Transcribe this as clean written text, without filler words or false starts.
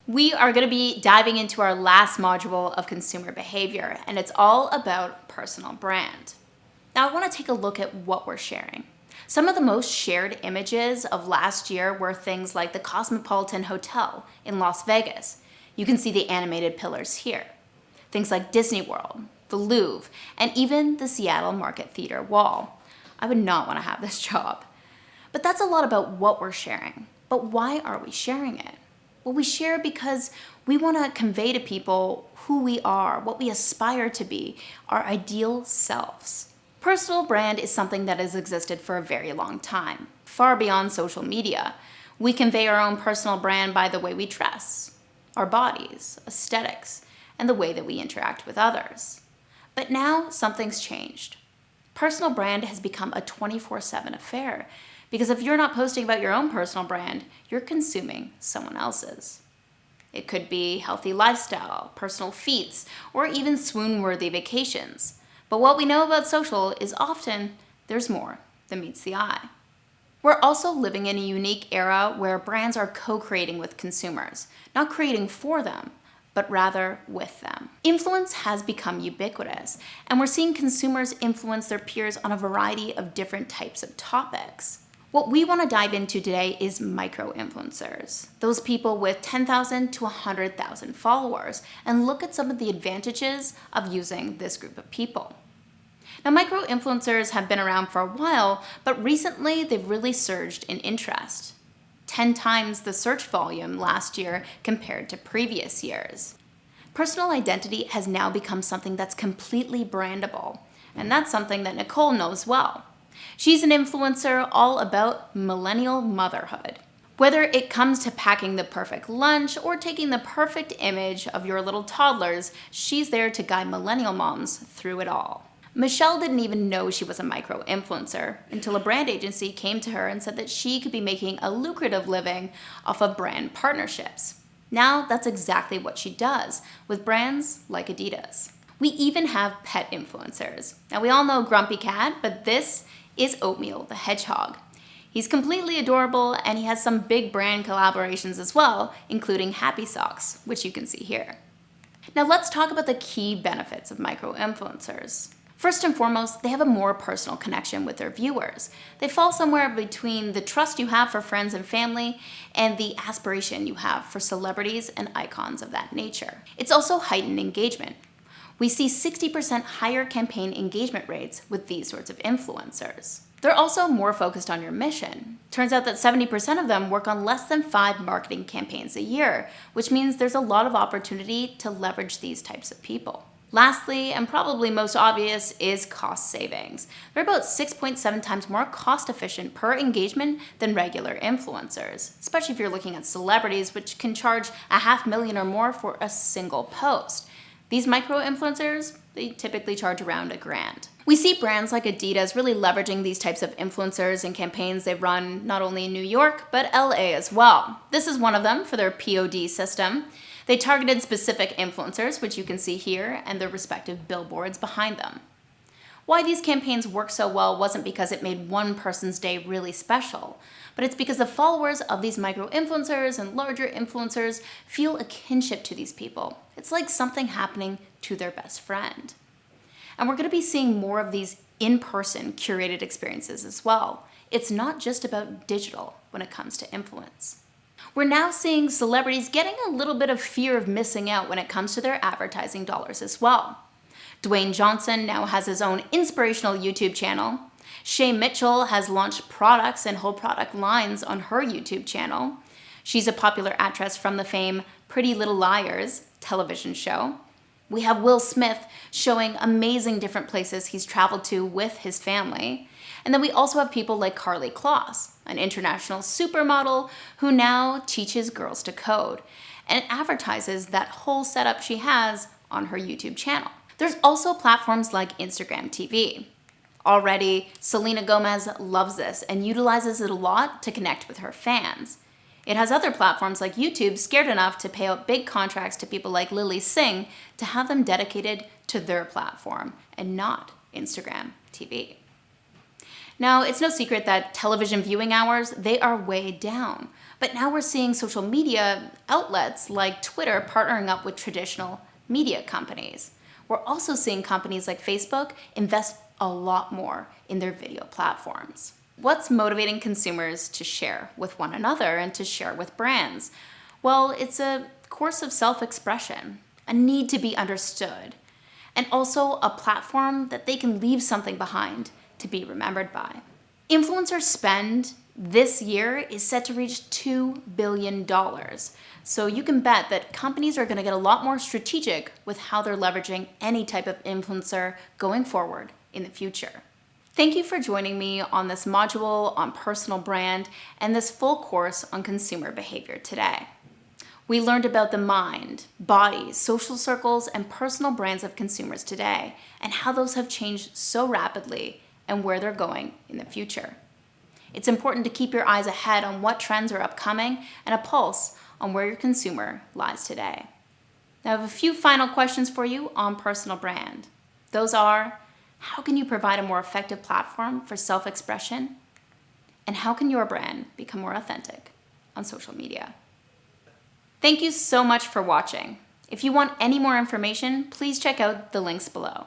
We are going to be diving into our last module of consumer behavior, and it's all about personal brand. Now, I want to take a look at what we're sharing. Some of the most shared images of last year were things like the Cosmopolitan Hotel in Las Vegas. You can see the animated pillars here. Things like Disney World, the Louvre, and even the Seattle Market Theater wall. I would not want to have this job. But that's a lot about what we're sharing. But why are we sharing it? Well, we share because we want to convey to people who we are, what we aspire to be, our ideal selves. Personal brand is something that has existed for a very long time, far beyond social media. We convey our own personal brand by the way we dress, our bodies, aesthetics, and the way that we interact with others. But now something's changed. Personal brand has become a 24/7 affair. Because if you're not posting about your own personal brand, you're consuming someone else's. It could be healthy lifestyle, personal feats, or even swoon-worthy vacations. But what we know about social is often there's more than meets the eye. We're also living in a unique era where brands are co-creating with consumers, not creating for them, but rather with them. Influence has become ubiquitous, and we're seeing consumers influence their peers on a variety of different types of topics. What we want to dive into today is micro-influencers, those people with 10,000 to 100,000 followers, and look at some of the advantages of using this group of people. Now, micro-influencers have been around for a while, but recently they've really surged in interest. 10 times the search volume last year compared to previous years. Personal identity has now become something that's completely brandable, and that's something that Nicole knows well. She's an influencer all about millennial motherhood. Whether it comes to packing the perfect lunch or taking the perfect image of your little toddlers, she's there to guide millennial moms through it all. Michelle didn't even know she was a micro-influencer until a brand agency came to her and said that she could be making a lucrative living off of brand partnerships. Now that's exactly what she does with brands like Adidas. We even have pet influencers. Now we all know Grumpy Cat, but this is Oatmeal the Hedgehog. He's completely adorable, and he has some big brand collaborations as well, including Happy Socks, which you can see here. Now let's talk about the key benefits of micro-influencers. First and foremost, they have a more personal connection with their viewers. They fall somewhere between the trust you have for friends and family and the aspiration you have for celebrities and icons of that nature. It's also heightened engagement. We see 60% higher campaign engagement rates with these sorts of influencers. They're also more focused on your mission. Turns out that 70% of them work on less than 5 marketing campaigns a year, which means there's a lot of opportunity to leverage these types of people. Lastly, and probably most obvious, is cost savings. They're about 6.7 times more cost efficient per engagement than regular influencers, especially if you're looking at celebrities, which can charge $500,000 or more for a single post. These micro-influencers, they typically charge around $1,000. We see brands like Adidas really leveraging these types of influencers and campaigns they run not only in New York, but LA as well. This is one of them for their POD system. They targeted specific influencers, which you can see here, and their respective billboards behind them. Why these campaigns work so well wasn't because it made one person's day really special, but it's because the followers of these micro-influencers and larger influencers feel a kinship to these people. It's like something happening to their best friend. And we're going to be seeing more of these in-person curated experiences as well. It's not just about digital when it comes to influence. We're now seeing celebrities getting a little bit of fear of missing out when it comes to their advertising dollars as well. Dwayne Johnson now has his own inspirational YouTube channel. Shay Mitchell has launched products and whole product lines on her YouTube channel. She's a popular actress from the famed Pretty Little Liars television show. We have Will Smith showing amazing different places he's traveled to with his family. And then we also have people like Karlie Kloss, an international supermodel who now teaches girls to code and advertises that whole setup she has on her YouTube channel. There's also platforms like Instagram TV. Already, Selena Gomez loves this and utilizes it a lot to connect with her fans. It has other platforms like YouTube scared enough to pay out big contracts to people like Lily Singh to have them dedicated to their platform and not Instagram TV. Now, it's no secret that television viewing hours, they are way down. But now we're seeing social media outlets like Twitter partnering up with traditional media companies. We're also seeing companies like Facebook invest a lot more in their video platforms. What's motivating consumers to share with one another and to share with brands? Well, it's a course of self-expression, a need to be understood, and also a platform that they can leave something behind to be remembered by. Influencer spend this year is set to reach $2 billion. So you can bet that companies are going to get a lot more strategic with how they're leveraging any type of influencer going forward in the future. Thank you for joining me on this module on personal brand and this full course on consumer behavior today. We learned about the mind, body, social circles, and personal brands of consumers today, and how those have changed so rapidly and where they're going in the future. It's important to keep your eyes ahead on what trends are upcoming and a pulse on where your consumer lies today. Now, I have a few final questions for you on personal brand. Those are, how can you provide a more effective platform for self-expression? And how can your brand become more authentic on social media? Thank you so much for watching. If you want any more information, please check out the links below.